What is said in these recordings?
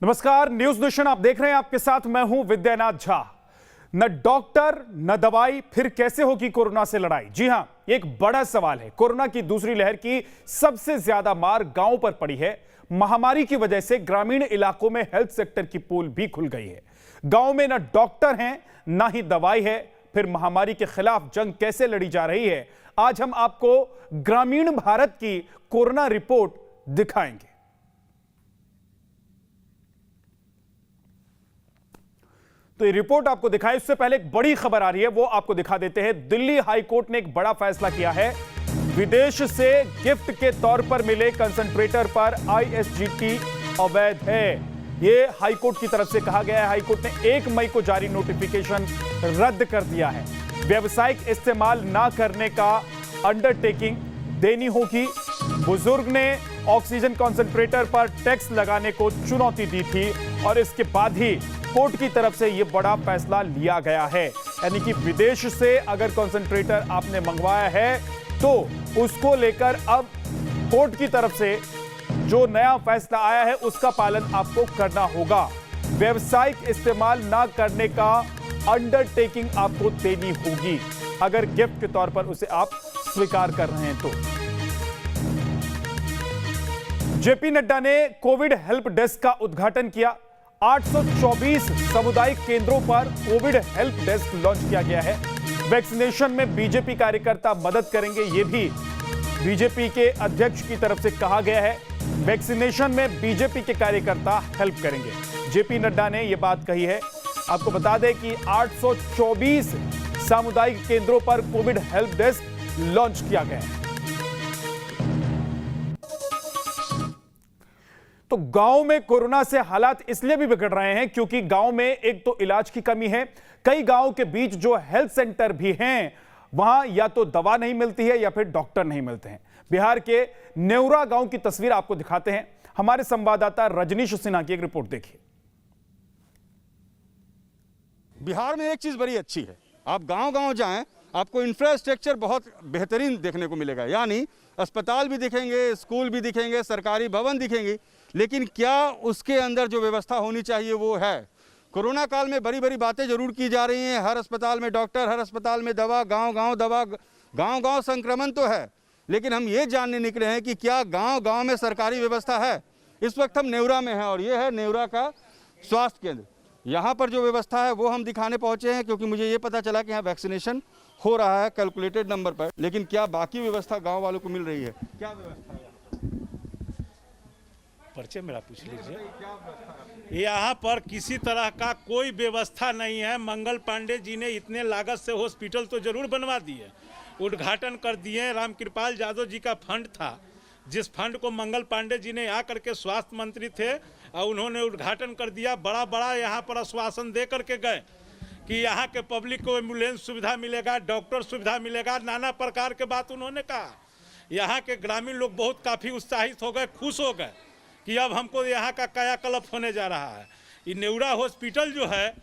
नमस्कार, news nation आप देख रहे हैं। आपके साथ मैं हूं विद्यानाथ झा। न डॉक्टर न दवाई, फिर कैसे होगी कोरोना से लड़ाई? जी हां, एक बड़ा सवाल है। कोरोना की दूसरी लहर की सबसे ज्यादा मार गांव पर पड़ी है। महामारी की वजह से ग्रामीण इलाकों में हेल्थ सेक्टर की पोल भी खुल गई है। गांव में न डॉक्टर हैं ना ही दवाई है। फिर महामारी के खिलाफ जंग कैसे लड़ी जा रही है, आज हम आपको ग्रामीण भारत की कोरोना रिपोर्ट दिखाएंगे। तो ये रिपोर्ट आपको दिखाएं, उससे पहले एक बड़ी खबर आ रही है, वो आपको दिखा देते हैं। दिल्ली हाई कोर्ट ने एक बड़ा फैसला किया है। विदेश से गिफ्ट के तौर पर मिले कंसंट्रेटर पर आईएसजीटी अवैध है, ये हाई कोर्ट की तरफ से कहा गया है। हाई कोर्ट ने 1 मई को जारी नोटिफिकेशन रद्द कर दिया है। व्यावसायिक इस्तेमाल ना करने का अंडरटेकिंग देनी होगी। बुजुर्ग ने ऑक्सीजन कंसंट्रेटर पर टैक्स लगाने को चुनौती दी थी और इसके बाद ही कोर्ट की तरफ से यह बड़ा फैसला लिया गया है। यानी कि विदेश से अगर कंसंट्रेटर आपने मंगवाया है तो उसको लेकर अब कोर्ट की तरफ से जो नया फैसला आया है उसका पालन आपको करना होगा। व्यावसायिक इस्तेमाल ना करने का अंडरटेकिंग आपको देनी होगी अगर गिफ्ट के तौर पर उसे आप स्वीकार कर रहे हैं तो। जेपी नड्डा ने कोविड हेल्प डेस्क का उद्घाटन किया। 824 सामुदायिक केंद्रों पर कोविड हेल्प डेस्क लॉन्च किया गया है। वैक्सीनेशन में बीजेपी कार्यकर्ता मदद करेंगे, यह भी बीजेपी के अध्यक्ष की तरफ से कहा गया है। वैक्सीनेशन में बीजेपी के कार्यकर्ता हेल्प करेंगे, जेपी नड्डा ने यह बात कही है। आपको बता दें कि 824 सामुदायिक केंद्रों पर कोविड हेल्प डेस्क लॉन्च किया गया है। तो गांव में कोरोना से हालात इसलिए भी बिगड़ रहे हैं क्योंकि गांव में एक तो इलाज की कमी है। कई गांव के बीच जो हेल्थ सेंटर भी हैं वहां या तो दवा नहीं मिलती है या फिर डॉक्टर नहीं मिलते हैं। बिहार के नेवरा गांव की तस्वीर आपको दिखाते हैं। हमारे संवाददाता रजनीश सिन्हा की एक रिपोर्ट देखिए। बिहार में एक चीज बड़ी अच्छी है, आप गांव-गांव जाएं, आपको इंफ्रास्ट्रक्चर बहुत बेहतरीन देखने को मिलेगा। यानी अस्पताल भी दिखेंगे, स्कूल भी दिखेंगे, सरकारी भवन दिखेंगे, लेकिन क्या उसके अंदर जो व्यवस्था होनी चाहिए वो है। कोरोना काल में बड़ी बड़ी बातें जरूर की जा रही हैं, हर अस्पताल में डॉक्टर, हर अस्पताल में दवा, गांव-गांव दवा, गांव-गांव संक्रमण तो है, लेकिन हम ये जानने निकले हैं कि क्या गांव-गांव में सरकारी व्यवस्था है। इस वक्त हम नेवरा में हैं और ये है नेवरा का स्वास्थ्य केंद्र। यहाँ पर जो व्यवस्था है वो हम दिखाने पहुँचे हैं क्योंकि मुझे ये पता चला कि यहाँ वैक्सीनेशन हो रहा है कैलकुलेटेड नंबर पर, लेकिन क्या बाकी व्यवस्था गाँव वालों को मिल रही है? क्या व्यवस्था है? परिचय मेरा पूछ लीजिए। यहाँ पर किसी तरह का कोई व्यवस्था नहीं है। मंगल पांडे जी ने इतने लागत से हॉस्पिटल तो जरूर बनवा दिए, उद्घाटन कर दिए। रामकृपाल यादव जी का फंड था, जिस फंड को मंगल पांडे जी ने यहाँ करके स्वास्थ्य मंत्री थे और उन्होंने उद्घाटन कर दिया। बड़ा बड़ा यहाँ पर आश्वासन दे करके गए कि यहाँ के पब्लिक को एम्बुलेंस सुविधा मिलेगा, डॉक्टर सुविधा मिलेगा, नाना प्रकार के बात उन्होंने कहा। यहाँ के ग्रामीण लोग बहुत काफ़ी उत्साहित हो गए, खुश हो गए कि अब हमको यहाँ का कायाकल्प होने जा रहा है। ये नेवरा हॉस्पिटल जो है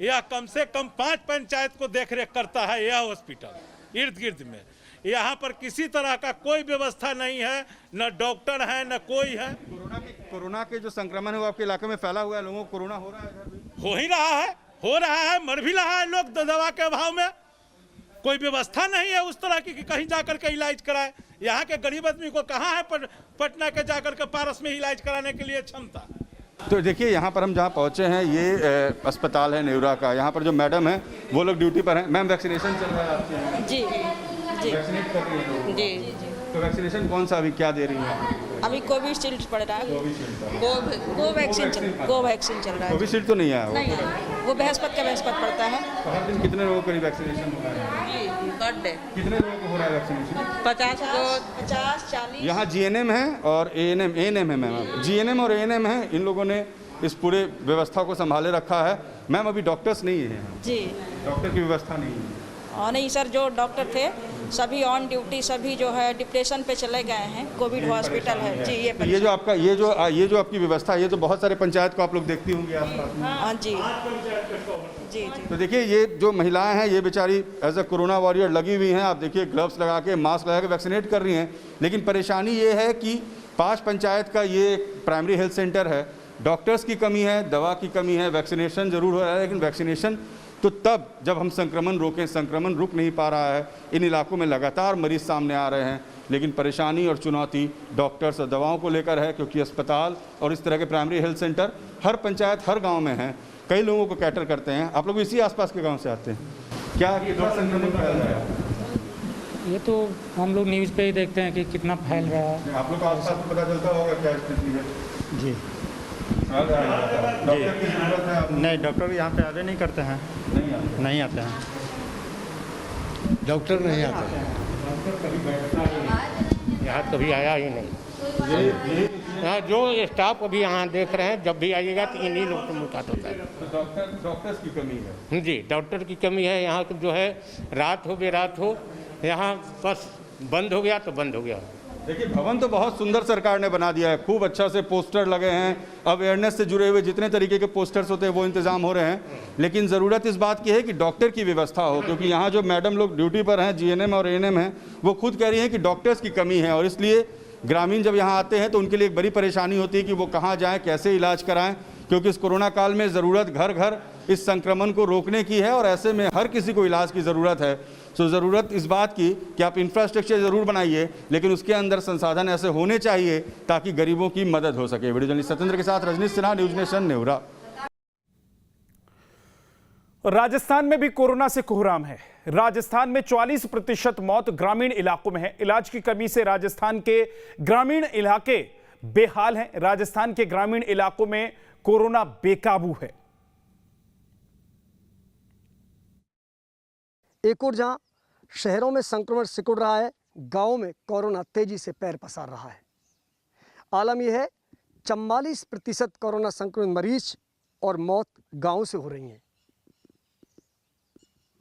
यह कम से कम 5 पंचायत को देखरेख करता है। यह हॉस्पिटल इर्द गिर्द में यहाँ पर किसी तरह का कोई व्यवस्था नहीं है, न डॉक्टर है न कोई है। कोरोना के जो संक्रमण है वो आपके इलाके में फैला हुआ है, लोगों को कोरोना हो रहा है? हो ही रहा है, हो रहा है, मर भी रहा है लोग दवा के अभाव में। कोई व्यवस्था नहीं है उस तरह की कि कहीं जाकर के इलाज कराए। यहाँ के गरीब आदमी को कहाँ है पटना के जाकर के पारस में इलाज कराने के लिए क्षमता। तो देखिए यहाँ पर हम जहाँ पहुँचे हैं ये अस्पताल है नेवरा का। यहाँ पर जो मैडम है वो लोग ड्यूटी पर हैं। मैम, वैक्सीनेशन चल रहा है आपके? जी जी, वैक्सीनेट कर रही है? जी। तो वैक्सीनेशन कौन सा अभी क्या दे रही है? अभी कोविशील्ड पड़ रहा है, कोवैक्सीन चल रहा है। कोविशील्ड तो नहीं आया? नहीं है, वो बृहस्पति पड़ता है। हर दिन कितने लोगों को वैक्सीनेशन हो रहा है? जी, पर डे। कितने लोगों को हो रहा है वैक्सीनेशन? 50 40। यहाँ जीएनएम है और एएनएम है मैम। जीएनएम और एएनएम है, इन लोगों ने इस पूरे व्यवस्था को संभाले रखा है। मैम, अभी डॉक्टर्स नहीं है जी, डॉक्टर की व्यवस्था नहीं है। नहीं सर, जो डॉक्टर थे सभी ऑन ड्यूटी, सभी जो है डिप्रेशन पे चले गए हैं। कोविड हॉस्पिटल है जी। ये जो आपका ये जो आपकी व्यवस्था है, ये तो बहुत सारे पंचायत को आप लोग देखती होंगी आसपास में। हाँ जी जी। तो देखिए ये जो महिलाएं हैं ये बेचारी एज अ कोरोना वॉरियर लगी हुई हैं। आप देखिए ग्लव्स लगा के, मास्क लगा के वैक्सीनेट कर रही हैं, लेकिन परेशानी ये है कि 5 पंचायत का ये प्राइमरी हेल्थ सेंटर है डॉक्टर्स की कमी है, दवा की कमी है, वैक्सीनेशन जरूर हो रहा है, लेकिन वैक्सीनेशन तो तब जब हम संक्रमण रोकें। संक्रमण रुक नहीं पा रहा है, इन इलाकों में लगातार मरीज सामने आ रहे हैं, लेकिन परेशानी और चुनौती डॉक्टर्स और दवाओं को लेकर है, क्योंकि अस्पताल और इस तरह के प्राइमरी हेल्थ सेंटर हर पंचायत, हर गांव में हैं, कई लोगों को कैटर करते हैं। आप लोग इसी आसपास के गांव से आते हैं, क्या ये संक्रमण फैल रहा है? ये तो हम लोग न्यूज़ पे ही देखते हैं कि कितना फैल रहा है। आप लोग को आसपास पता चलता होगा क्या स्थिति है? जी डॉक्टर की जरूरत है? नहीं, डॉक्टर यहाँ पे आवे नहीं करते हैं, नहीं आते हैं, डॉक्टर नहीं आता है, यहाँ कभी आया ही नहीं। यहाँ जो स्टाफ अभी यहाँ देख रहे हैं, जब भी आइएगा तो इन्हीं लोग से मुलाकात होता है। डॉक्टर्स की कमी है जी, डॉक्टर की कमी है। यहाँ जो है रात हो बेरात हो, यहाँ बस बंद हो गया तो बंद हो गया। देखिए, भवन तो बहुत सुंदर सरकार ने बना दिया है, खूब अच्छा से पोस्टर लगे हैं, अवेयरनेस से जुड़े हुए जितने तरीके के पोस्टर्स होते हैं वो इंतजाम हो रहे हैं, लेकिन ज़रूरत इस बात की है कि डॉक्टर की व्यवस्था हो, क्योंकि यहाँ जो मैडम लोग ड्यूटी पर हैं, जीएनएम और एएनएम हैं, वो खुद कह रही हैं कि डॉक्टर्स की कमी है, और इसलिए ग्रामीण जब यहाँ आते हैं तो उनके लिए एक बड़ी परेशानी होती है कि वो कहाँ जाएँ, कैसे इलाज कराएँ, क्योंकि इस कोरोना काल में ज़रूरत घर घर इस संक्रमण को रोकने की है, और ऐसे में हर किसी को इलाज की ज़रूरत है। तो ज़रूरत इस बात की कि आप इंफ्रास्ट्रक्चर ज़रूर बनाइए, लेकिन उसके अंदर संसाधन ऐसे होने चाहिए ताकि गरीबों की मदद हो सके। वीडियो जर्नलिस्ट सत्येंद्र के साथ रजनीश सिन्हा, न्यूज़ नेशन, नेवरा। राजस्थान में भी कोरोना से कोहराम है। राजस्थान में 44% मौत ग्रामीण इलाकों में है। इलाज की कमी से राजस्थान के ग्रामीण इलाके बेहाल हैं। राजस्थान के ग्रामीण इलाकों में कोरोना बेकाबू है। एक और जहां शहरों में संक्रमण सिकुड़ रहा है, गांवों में कोरोना तेजी से पैर पसार रहा है। आलम यह है, 44% कोरोना संक्रमित मरीज और मौत गांव से हो रही हैं।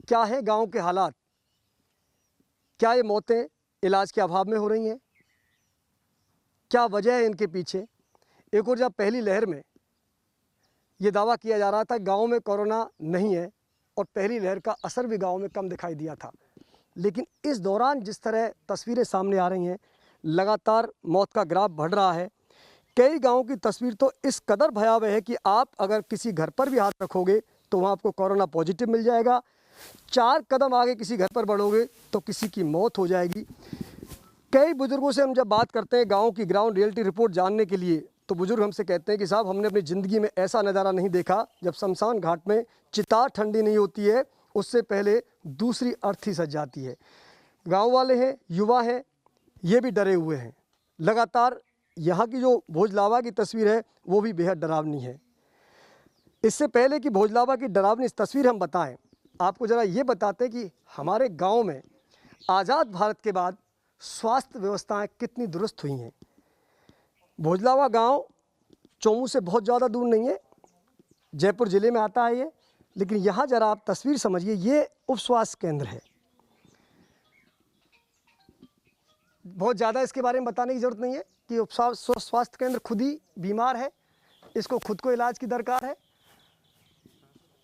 क्या है गांव के हालात? क्या ये मौतें इलाज के अभाव में हो रही हैं? क्या वजह है इनके पीछे? एक और जब पहली लहर में ये दावा किया जा रहा था गांव में कोरोना नहीं है और पहली लहर का असर भी गांव में कम दिखाई दिया था, लेकिन इस दौरान जिस तरह तस्वीरें सामने आ रही हैं, लगातार मौत का ग्राफ बढ़ रहा है। कई गांवों की तस्वीर तो इस कदर भयावह है कि आप अगर किसी घर पर भी हाथ रखोगे तो वहां आपको कोरोना पॉजिटिव मिल जाएगा। 4 कदम आगे किसी घर पर बढ़ोगे तो किसी की मौत हो जाएगी। कई बुजुर्गों से हम जब बात करते हैं गाँव की ग्राउंड रियलिटी रिपोर्ट जानने के लिए, तो बुजुर्ग हमसे कहते हैं कि साहब, हमने अपनी ज़िंदगी में ऐसा नज़ारा नहीं देखा, जब शमशान घाट में चिता ठंडी नहीं होती है उससे पहले दूसरी अर्थी सज जाती है। गांव वाले हैं, युवा हैं, ये भी डरे हुए हैं। लगातार यहाँ की जो भोजलावा की तस्वीर है वो भी बेहद डरावनी है। इससे पहले कि भोजलावा की डरावनी तस्वीर हम बताएं, आपको ज़रा ये बताते कि हमारे गाँव में आज़ाद भारत के बाद स्वास्थ्य व्यवस्थाएँ कितनी दुरुस्त हुई हैं। भोजलावा गांव चोमू से बहुत ज़्यादा दूर नहीं है, जयपुर ज़िले में आता है ये, लेकिन यहाँ जरा आप तस्वीर समझिए, ये उप स्वास्थ्य केंद्र है। बहुत ज़्यादा इसके बारे में बताने की ज़रूरत नहीं है कि उप स्वास्थ्य केंद्र खुद ही बीमार है, इसको खुद को इलाज की दरकार है।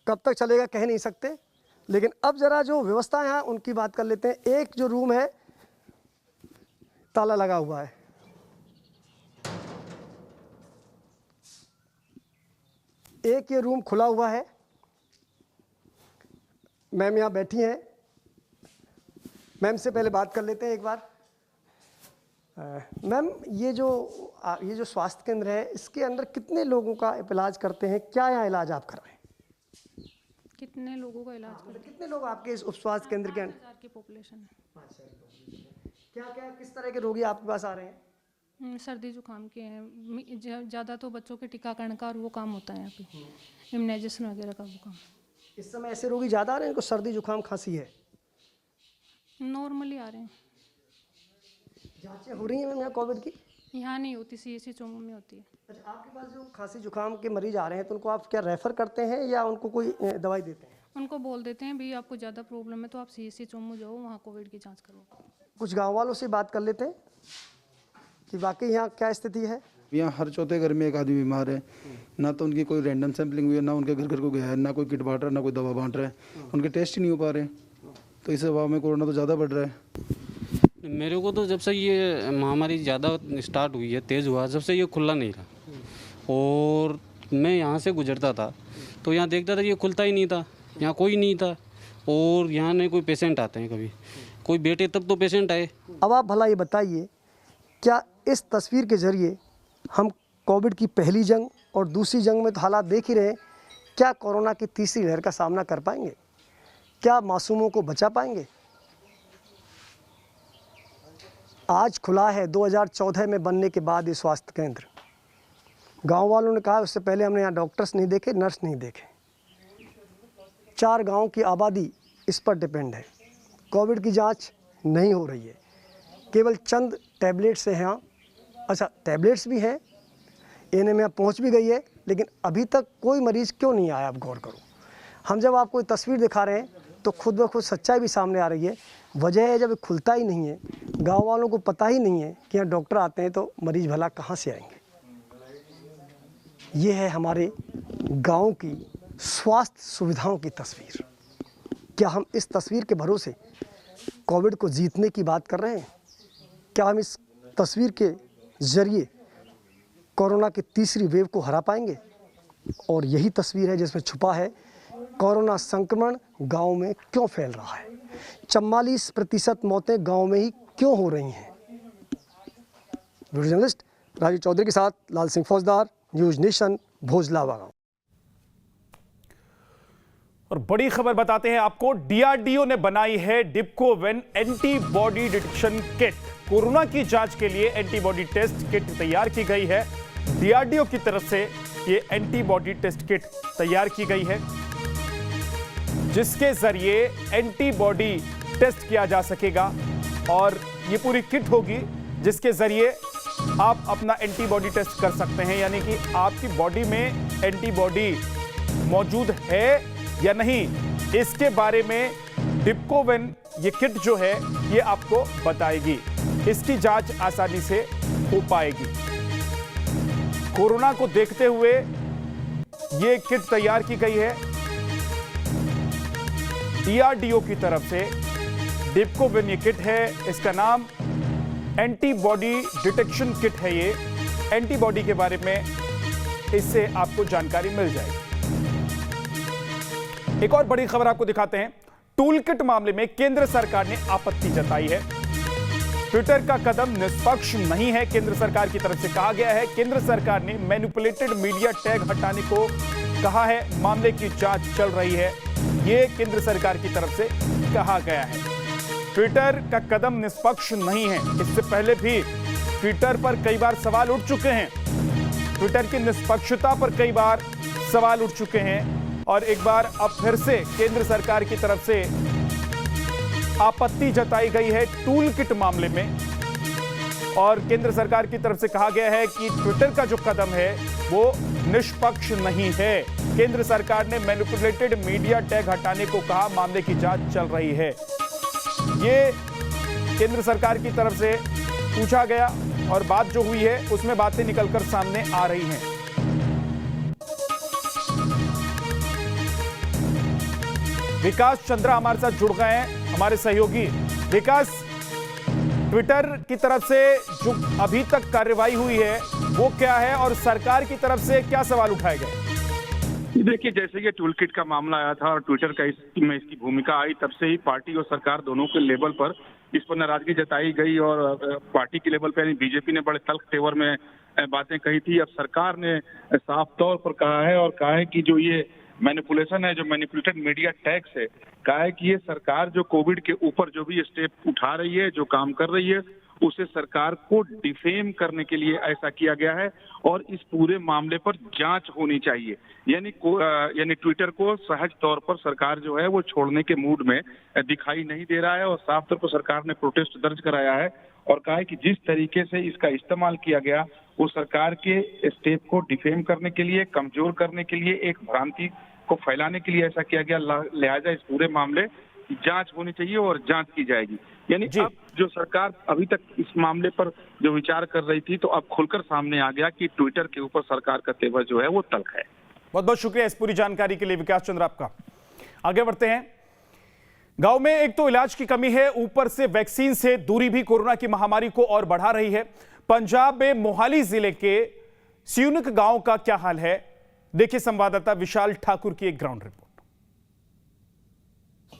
कब तक चलेगा कह नहीं सकते, लेकिन अब ज़रा जो व्यवस्थाएं हैं उनकी बात कर लेते हैं। एक जो रूम है ताला लगा हुआ है, एक ये रूम खुला हुआ है। मैम यहाँ बैठी हैं, मैम से पहले बात कर लेते हैं एक बार। मैम, ये जो स्वास्थ्य केंद्र है, इसके अंदर कितने लोगों का इलाज करते हैं? क्या यहाँ इलाज आप कर रहे हैं? कितने लोगों का इलाज करते हैं? कितने लोग आपके इस उप स्वास्थ्य केंद्र के अंदर? 5,000 की पॉपुलेशन है। क्या क्या किस तरह के रोगी आपके पास आ रहे हैं? सर्दी जुकाम के हैं ज़्यादा, तो बच्चों के टीकाकरण का और वो काम होता है यहाँ पे, इम्यूनाइजेशन वगैरह का वो काम। इस समय ऐसे रोगी ज़्यादा आ रहे हैं इनको सर्दी जुकाम खांसी है? नॉर्मली आ रहे हैं। जांचें हो रही हैं मैम यहाँ कोविड की? यहाँ नहीं होती, CSC चोमू में होती है। अच्छा, आपके पास जो खांसी जुकाम के मरीज आ रहे हैं तो उनको आप क्या रेफ़र करते हैं या उनको कोई दवाई देते हैं? उनको बोल देते हैं भी आपको ज़्यादा प्रॉब्लम है तो आप CSC चोमू जाओ, वहाँ कोविड की जाँच करो। कुछ गाँव वालों से बात कर लेते हैं कि वाकई यहाँ क्या स्थिति है। यहाँ हर चौथे घर में एक आदमी बीमार है, ना तो उनकी कोई रैंडम सैंपलिंग हुई है, ना उनके घर घर को गया है, ना कोई किट बांट रहा है, ना कोई दवा बांट रहा है, उनके टेस्ट ही नहीं हो पा रहे। तो इस अभाव में कोरोना तो ज़्यादा बढ़ रहा है। मेरे को तो जब से ये महामारी ज़्यादा स्टार्ट हुई है, तेज़ हुआ, जब से ये खुला नहीं रहा, और मैं यहाँ से गुजरता था तो यहाँ देखता था ये खुलता ही नहीं था, यहाँ कोई नहीं था और यहाँ नहीं कोई पेशेंट आते हैं, कभी कोई बैठे तब तो पेशेंट आए। अब आप भला ये बताइए, क्या इस तस्वीर के ज़रिए हम कोविड की पहली जंग और दूसरी जंग में तो हालात देख ही रहे हैं, क्या कोरोना की तीसरी लहर का सामना कर पाएंगे? क्या मासूमों को बचा पाएंगे? आज खुला है 2014 में बनने के बाद ये स्वास्थ्य केंद्र। गांव वालों ने कहा उससे पहले हमने यहाँ डॉक्टर्स नहीं देखे, नर्स नहीं देखे। 4 गांव की आबादी इस पर डिपेंड है। कोविड की जांच नहीं हो रही है, केवल चंद टैबलेट्स हैं यहाँ। अच्छा, टैबलेट्स भी हैं, एनएम में पहुँच भी गई है, लेकिन अभी तक कोई मरीज़ क्यों नहीं आया? आप गौर करो। हम जब आपको ये तस्वीर दिखा रहे हैं तो खुद ब खुद सच्चाई भी सामने आ रही है। वजह है जब खुलता ही नहीं है, गांव वालों को पता ही नहीं है कि यहाँ डॉक्टर आते हैं, तो मरीज़ भला कहाँ से आएंगे? ये है हमारे गांव की स्वास्थ्य सुविधाओं की तस्वीर। क्या हम इस तस्वीर के भरोसे कोविड को जीतने की बात कर रहे हैं? क्या हम इस तस्वीर के ज़रिए कोरोना की तीसरी वेव को हरा पाएंगे? और यही तस्वीर है जिसमें छुपा है कोरोना संक्रमण गांव में क्यों फैल रहा है, 44% मौतें गांव में ही क्यों हो रही हैं। वीडियो जर्नलिस्ट राजीव चौधरी के साथ लाल सिंह फौजदार, न्यूज़ नेशन, भोजलावा गांव। और बड़ी खबर बताते हैं आपको, डीआरडीओ ने बनाई है डिप्कोवेन एंटीबॉडी डिटेक्शन किट। कोरोना की जांच के लिए एंटीबॉडी टेस्ट किट तैयार की गई है। डीआरडीओ की तरफ से ये एंटीबॉडी टेस्ट किट तैयार की गई है, जिसके जरिए एंटीबॉडी टेस्ट किया जा सकेगा। और ये पूरी किट होगी जिसके जरिए आप अपना एंटीबॉडी टेस्ट कर सकते हैं, यानी कि आपकी बॉडी में एंटीबॉडी मौजूद है या नहीं, इसके बारे में डिप्कोवेन ये किट जो है ये आपको बताएगी। इसकी जांच आसानी से हो पाएगी। कोरोना को देखते हुए ये किट तैयार की गई है डीआरडीओ की तरफ से। डिप्कोवेन ये किट है, इसका नाम एंटीबॉडी डिटेक्शन किट है। ये एंटीबॉडी के बारे में इससे आपको जानकारी मिल जाएगी। एक और बड़ी खबर आपको दिखाते हैं। टूल किट मामले में केंद्र सरकार ने आपत्ति जताई है। ट्विटर का कदम निष्पक्ष नहीं है, केंद्र सरकार की तरफ से कहा गया है। केंद्र सरकार ने मैनिपुलेटेड मीडिया टैग हटाने को कहा है। मामले की जांच चल रही है, यह केंद्र सरकार की तरफ से कहा गया है। ट्विटर का कदम निष्पक्ष नहीं है। इससे पहले भी ट्विटर पर कई बार सवाल उठ चुके हैं। ट्विटर की निष्पक्षता पर कई बार सवाल उठ चुके हैं और एक बार अब फिर से केंद्र सरकार की तरफ से आपत्ति जताई गई है टूल किट मामले में। और केंद्र सरकार की तरफ से कहा गया है कि ट्विटर का जो कदम है वो निष्पक्ष नहीं है। केंद्र सरकार ने मैनिपुलेटेड मीडिया टैग हटाने को कहा, मामले की जांच चल रही है। ये केंद्र सरकार की तरफ से पूछा गया और बात जो हुई है उसमें बातें निकलकर सामने आ रही हैं। विकास चंद्रा हमारे साथ जुड़ गए हैं, हमारे सहयोगी। विकास, ट्विटर की तरफ से जो अभी तक कार्रवाई हुई है वो क्या है और सरकार की तरफ से क्या सवाल उठाए गए? देखिए, जैसे कि टूल किट का मामला आया था और ट्विटर का इसमें इसकी भूमिका आई, तब से ही पार्टी और सरकार दोनों के लेवल पर इस पर नाराजगी जताई गई। और पार्टी के लेवल पर यानी बीजेपी ने बड़े तल्ख तेवर में बातें कही थी। अब सरकार ने साफ तौर पर कहा है और कहा है कि जो ये मैनिपुलेशन है, जो मैनिपुलेटेड मीडिया टैक्स है, कहा है कि ये सरकार जो कोविड के ऊपर जो भी स्टेप उठा रही है, जो काम कर रही है, उसे सरकार को डिफेम करने के लिए ऐसा किया गया है और इस पूरे मामले पर जांच होनी चाहिए। यानी ट्विटर को सहज तौर पर सरकार जो है वो छोड़ने के मूड में दिखाई नहीं दे रहा है और साफ तौर पर सरकार ने प्रोटेस्ट दर्ज कराया है और कहा है कि जिस तरीके से इसका इस्तेमाल किया गया वो सरकार के स्टेप को डिफेम करने के लिए, कमजोर करने के लिए, एक भ्रांति को फैलाने के लिए ऐसा किया गया। लिहाजा इस पूरे मामले की जांच होनी चाहिए और जांच की जाएगी। यानी अब जो सरकार अभी तक इस मामले पर जो विचार कर रही थी, तो अब खुलकर सामने आ गया कि ट्विटर के ऊपर सरकार का तेवर जो है वो तल्ख है। बहुत बहुत शुक्रिया इस पूरी जानकारी के लिए विकास चंद्र आपका। आगे बढ़ते हैं। गांव में एक तो इलाज की कमी है, ऊपर से वैक्सीन से दूरी भी कोरोना की महामारी को और बढ़ा रही है। पंजाब में मोहाली जिले के सियूनक गांव का क्या हाल है, देखिए संवाददाता विशाल ठाकुर की एक ग्राउंड रिपोर्ट।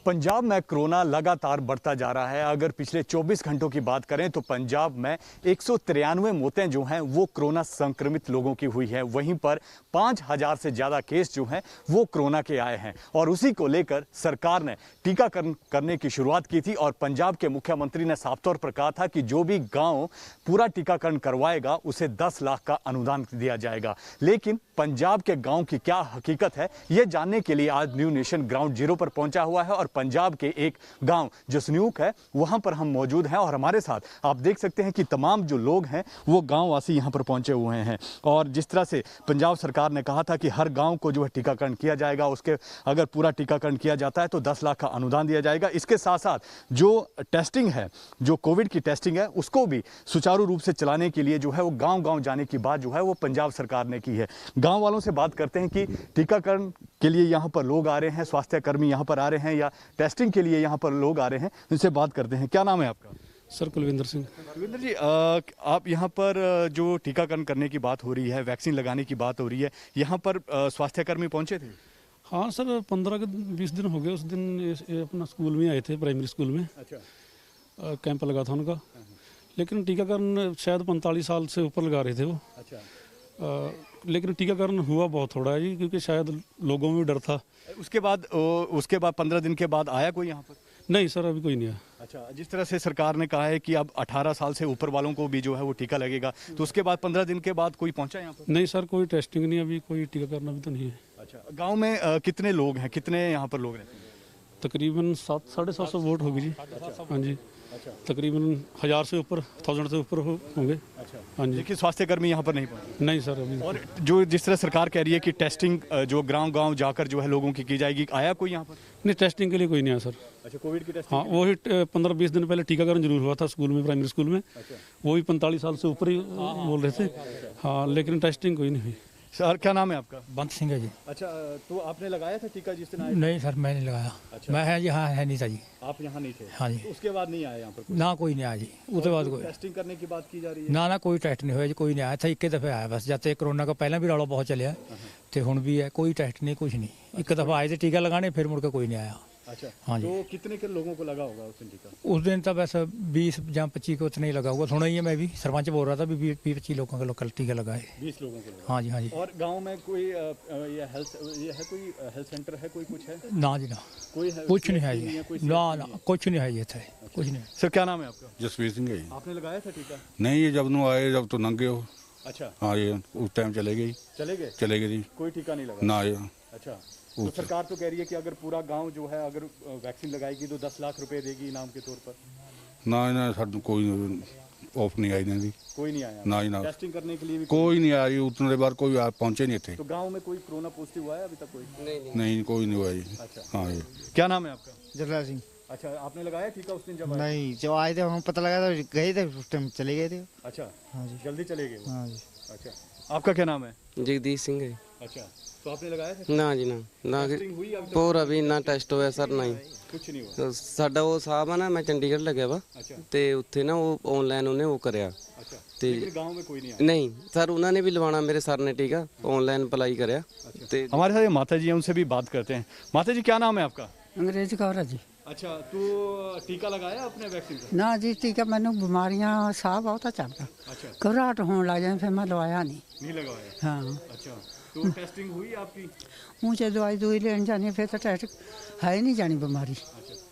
पंजाब में कोरोना लगातार बढ़ता जा रहा है। अगर पिछले 24 घंटों की बात करें तो पंजाब में 193 मौतें जो हैं वो कोरोना संक्रमित लोगों की हुई है। वहीं पर 5000 से ज़्यादा केस जो हैं वो कोरोना के आए हैं और उसी को लेकर सरकार ने टीकाकरण करने की शुरुआत की थी और पंजाब के मुख्यमंत्री ने साफ तौर पर कहा था कि जो भी गाँव पूरा टीकाकरण करवाएगा उसे 10 लाख का अनुदान दिया जाएगा। लेकिन पंजाब के गाँव की क्या हकीकत है ये जानने के लिए आज न्यू नेशन ग्राउंड जीरो पर पहुंचा हुआ है और पंजाब के एक गांव जसन्यूक है वहां पर हम मौजूद हैं और हमारे साथ आप देख सकते हैं कि तमाम जो लोग हैं वो गांव वासी यहां पर पहुंचे हुए हैं। और जिस तरह से पंजाब सरकार ने कहा था कि हर गांव को जो है टीकाकरण किया जाएगा, उसके अगर पूरा टीकाकरण किया जाता है तो 10 लाख का अनुदान दिया जाएगा। इसके साथ साथ जो टेस्टिंग है, जो कोविड की टेस्टिंग है, उसको भी सुचारू रूप से चलाने के लिए जो है वो गाँव जाने की बात जो है वो पंजाब सरकार ने की है। गाँव वालों से बात करते हैं कि टीकाकरण के लिए यहाँ पर लोग आ रहे हैं, स्वास्थ्य कर्मी यहाँ पर आ रहे हैं या टेस्टिंग के लिए यहाँ पर लोग आ रहे हैं, इनसे बात करते हैं। क्या नाम है आपका? सर कुलविंदर सिंह। कुलविंदर जी, आप यहाँ पर जो टीकाकरण करने की बात हो रही है, वैक्सीन लगाने की बात हो रही है, यहाँ पर स्वास्थ्य कर्मी पहुँचे थे? हाँ सर, 15-20 दिन हो गए। उस दिन ये अपना स्कूल में आए थे, प्राइमरी स्कूल में। अच्छा। कैंप लगा था उनका, लेकिन टीकाकरण शायद 45 साल से ऊपर लगा रहे थे वो। अच्छा। लेकिन टीकाकरण हुआ बहुत थोड़ा है जी, क्योंकि शायद लोगों में भी डर था। उसके बाद 15 दिन के बाद आया कोई यहाँ पर? नहीं सर, अभी कोई नहीं आया। अच्छा, जिस तरह से सरकार ने कहा है कि अब 18 साल से ऊपर वालों को भी जो है वो टीका लगेगा, तो उसके बाद 15 दिन के बाद कोई पहुंचा यहाँ पर? नहीं सर, कोई टेस्टिंग नहीं, अभी कोई टीकाकरण अभी तो नहीं है। अच्छा, गाँव में कितने लोग हैं, कितने यहाँ पर लोग रहते हैं? तकरीबन 700-750 वोट होगी जी। हाँ जी। अच्छा। तकरीबन 1000 से ऊपर, 1000 से ऊपर होंगे। अच्छा। हाँ जी। देखिए स्वास्थ्य कर्मी यहाँ पर नहीं पहुँचे? नहीं सर, अभी। और जो जिस तरह सरकार कह रही है कि टेस्टिंग जो गांव जाकर जो है लोगों की जाएगी, आया कोई यहाँ पर? नहीं, टेस्टिंग के लिए कोई नहीं आया सर। अच्छा, कोविड की टेस्टिंग? हाँ, वही 15-20 दिन पहले टीकाकरण जरूर हुआ था स्कूल में, प्राइमरी स्कूल में। अच्छा। वो भी 45 साल से ऊपर ही बोल रहे थे। हाँ, लेकिन टेस्टिंग कोई नहीं हुई। सर क्या नाम है आपका? बंत सिंह है जी। अच्छा, तो आपने लगाया था टीका जिस दिन आए? नहीं सर, मैं नहीं लगाया। अच्छा। मैं यहाँ है नहीं था जी। आप यहाँ नहीं थे? हाँ जी। तो उसके बाद नहीं आया यहाँ पर? ना कोई नहीं आया जी, उसके बाद कोई टेस्टिंग करने की बात की जा रही है? ना कोई टेस्ट नहीं हुआ जी, कोई नहीं आया था। एक दफे आया बस, जब कोरोना का पहले भी रौला बहुत चलिया तो हुण भी है, कोई टेस्ट नहीं, कुछ नहीं। एक दफा आए थे टीका लगाने, फिर मुड़ के कोई नहीं आया। अच्छा। हाँ जी। तो कितने के लोगों को लगा होगा उस दिन टीका? उस दिन तो वैसे 20 या 25 को उतना ही लगा होगा, सुना ही है। मैं भी सरपंच बोल रहा था भी 20-25 लोगों को टीका लगाए। 20 लोगों को? हाँ जी, हाँ जी। और गांव में कोई ये कोई हेल्थ सेंटर है, कोई कुछ है? ना जी, ना कोई है, कुछ नहीं है जी। ना कुछ नहीं है ये थे, कुछ नहीं। सर क्या नाम है आपका? जसवीर सिंह है। आपने लगाया था टीका? नहीं, ये जब नु आए जब तो नंगे हो। अच्छा। हाँ, ये उस टाइम चले गए जी। कोई टीका नहीं लगा? ना। ये अच्छा, तो सरकार तो कह रही है कि अगर पूरा गांव जो है अगर वैक्सीन लगाएगी तो 10 लाख रुपए देगी इनाम के तौर पर। ना साडू कोई ऑफ नहीं आई नहीं। कोई नहीं आया? ना। टेस्टिंग करने के लिए भी कोई नहीं आया। उतने बार कोई पहुंचे नहीं थे। तो गांव में कोई कोरोना पॉजिटिव हुआ है अभी तक? कोई नहीं, कोई नहीं हुआ जी। अच्छा। हाँ। ये क्या नाम है आपका? जरलाल सिंह। अच्छा, आपने लगाया टीका उस दिन जब? नहीं, जब आए थे हम पता लगा था, गए थे उस टाइम चले गए थे। अच्छा। हाँ जी। जल्दी चले गए? हाँ जी। अच्छा, आपका क्या नाम है? जगदीश सिंह है। अच्छा, तो आपने लगाया था? ना जी, ना पूरा भी ना टेस्ट होया सर, नहीं कुछ नहीं हुआ। ਸਾਡਾ ਉਹ ਸਾਹਿਬ ਆ ਨਾ, मैं चंडीगढ़ ਲੱਗਿਆ ਵਾ ਤੇ ਉੱਥੇ ਨਾ ਉਹ ਆਨਲਾਈਨ ਉਹਨੇ ਉਹ ਕਰਿਆ ਤੇ गांव में कोई नहीं आया? नहीं सर, उन्होंने भी लगवाना, मेरे सर ने टीका ऑनलाइन अप्लाई करिया। हमारे साथ माता जी हैं, उनसे भी बात करते हैं। माता जी क्या नाम है आपका? अंग्रेज कौर जी। अच्छा, तो टीका लगाया आपने वैक्सीन का? ना जी, टीका मैंने बीमारियां साह बहुत चलता। अच्छा। घबराहट होने लग जाए, फिर मैं लगवाया नहीं लगाया। हाँ। अच्छा, तो टेस्टिंग हुई आपकी? मुझे दवाई लेने जानी, फिर तो टेस्ट है ही नहीं जानी बीमारी।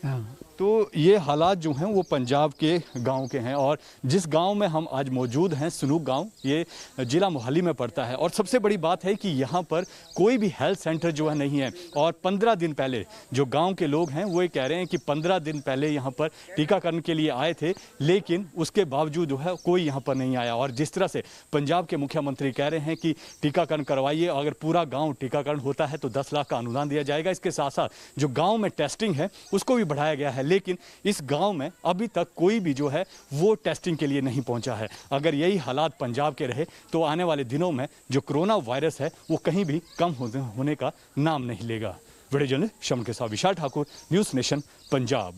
हाँ। तो ये हालात जो हैं वो पंजाब के गांव के हैं और जिस गांव में हम आज मौजूद हैं, सनूक गांव, ये जिला मोहाली में पड़ता है। और सबसे बड़ी बात है कि यहाँ पर कोई भी हेल्थ सेंटर जो है नहीं है। और 15 दिन पहले जो गांव के लोग हैं वो ये कह रहे हैं कि 15 दिन पहले यहाँ पर टीकाकरण के लिए आए थे, लेकिन उसके बावजूद जो है कोई यहाँ पर नहीं आया। और जिस तरह से पंजाब के मुख्यमंत्री कह रहे हैं कि टीकाकरण करवाइए, अगर पूरा गाँव टीकाकरण होता है तो 10 लाख का अनुदान दिया जाएगा। इसके साथ साथ जो गाँव में टेस्टिंग है उसको भी बढ़ाया गया है, लेकिन इस गांव में अभी तक कोई भी जो है वो टेस्टिंग के लिए नहीं पहुंचा है। अगर यही हालात पंजाब के रहे तो आने वाले दिनों में जो कोरोना वायरस है वो कहीं भी कम होने का नाम नहीं लेगा। वीडियो जर्नलिस्ट शमन के साथ Vishal Thakur, news nation Punjab.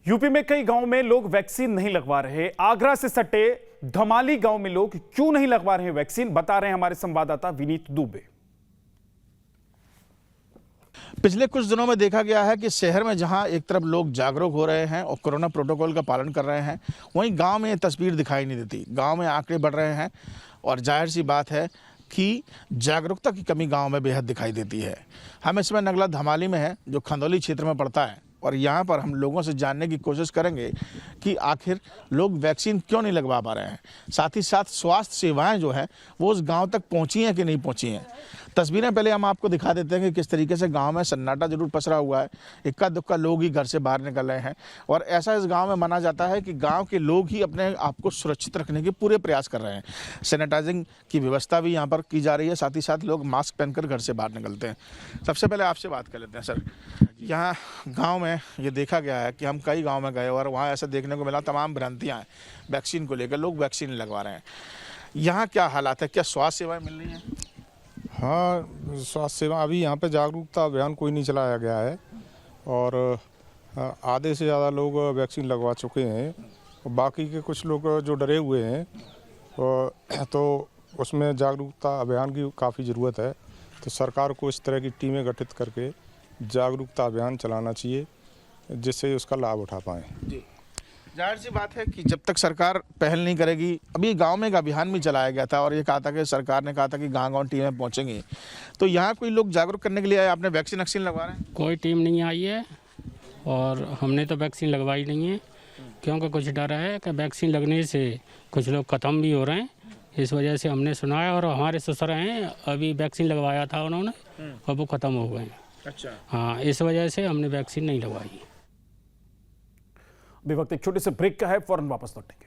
UP में कई गांव में लोग वैक्सीन नहीं लगवा रहे। आगरा से सटे धमाली गांव में लोग क्यों नहीं लगवा रहे हैं वैक्सीन, बता रहे हैं हमारे संवाददाता विनीत दुबे। पिछले कुछ दिनों में देखा गया है कि शहर में जहां एक तरफ लोग जागरूक हो रहे हैं और कोरोना प्रोटोकॉल का पालन कर रहे हैं, वहीं गांव में ये तस्वीर दिखाई नहीं देती। गांव में आंकड़े बढ़ रहे हैं और जाहिर सी बात है कि जागरूकता की कमी गांव में बेहद दिखाई देती है। हम इसमें नगला धमाली में है, जो खंदौली क्षेत्र में पड़ता है, और यहाँ पर हम लोगों से जानने की कोशिश करेंगे कि आखिर लोग वैक्सीन क्यों नहीं लगवा पा रहे हैं। साथ ही साथ स्वास्थ्य सेवाएं जो हैं वो उस गांव तक पहुंची हैं कि नहीं पहुंची हैं। तस्वीरें पहले हम आपको दिखा देते हैं कि किस तरीके से गांव में सन्नाटा जरूर पसरा हुआ है। इक्का दुक्का लोग ही घर से बाहर निकल रहे हैं और ऐसा इस गांव में माना जाता है कि गांव के लोग ही अपने आप को सुरक्षित रखने के पूरे प्रयास कर रहे हैं। सैनिटाइजिंग की व्यवस्था भी यहाँ पर की जा रही है, साथ ही साथ लोग मास्क पहनकर घर से बाहर निकलते हैं। सबसे पहले आपसे बात कर लेते हैं सर, यहाँ गाँव में ये देखा गया है कि हम कई गाँव में गए और वहाँ ऐसा देखने को मिला तमाम भ्रांतियाँ हैं वैक्सीन को लेकर, लोग वैक्सीन लगवा रहे हैं। यहाँ क्या हालात है, क्या स्वास्थ्य सेवाएं मिल रही हैं? हाँ, स्वास्थ्य सेवा अभी यहाँ पे जागरूकता अभियान कोई नहीं चलाया गया है और आधे से ज़्यादा लोग वैक्सीन लगवा चुके हैं और बाकी के कुछ लोग जो डरे हुए हैं तो उसमें जागरूकता अभियान की काफ़ी ज़रूरत है। तो सरकार को इस तरह की टीमें गठित करके जागरूकता अभियान चलाना चाहिए जिससे उसका लाभ उठा पाएँ। जी, जाहिर सी बात है कि जब तक सरकार पहल नहीं करेगी, अभी गांव में एक अभियान भी चलाया गया था और ये कहा था कि सरकार ने कहा था कि गांव-गांव टीमें पहुंचेंगी, तो यहाँ कोई लोग जागरूक करने के लिए आए? आपने वैक्सीन लगवा रहे हैं? कोई टीम नहीं आई है और हमने तो वैक्सीन लगवाई नहीं है क्योंकि कुछ डर है कि वैक्सीन लगने से कुछ लोग ख़त्म भी हो रहे हैं। इस वजह से हमने सुना है और हमारे ससुर हैं अभी वैक्सीन लगवाया था उन्होंने और वो ख़त्म हो गए। अच्छा, हाँ, इस वजह से हमने वैक्सीन नहीं लगवाई। अभी वक्त एक छोटे से ब्रेक का है, फौरन वापस लौटेंगे।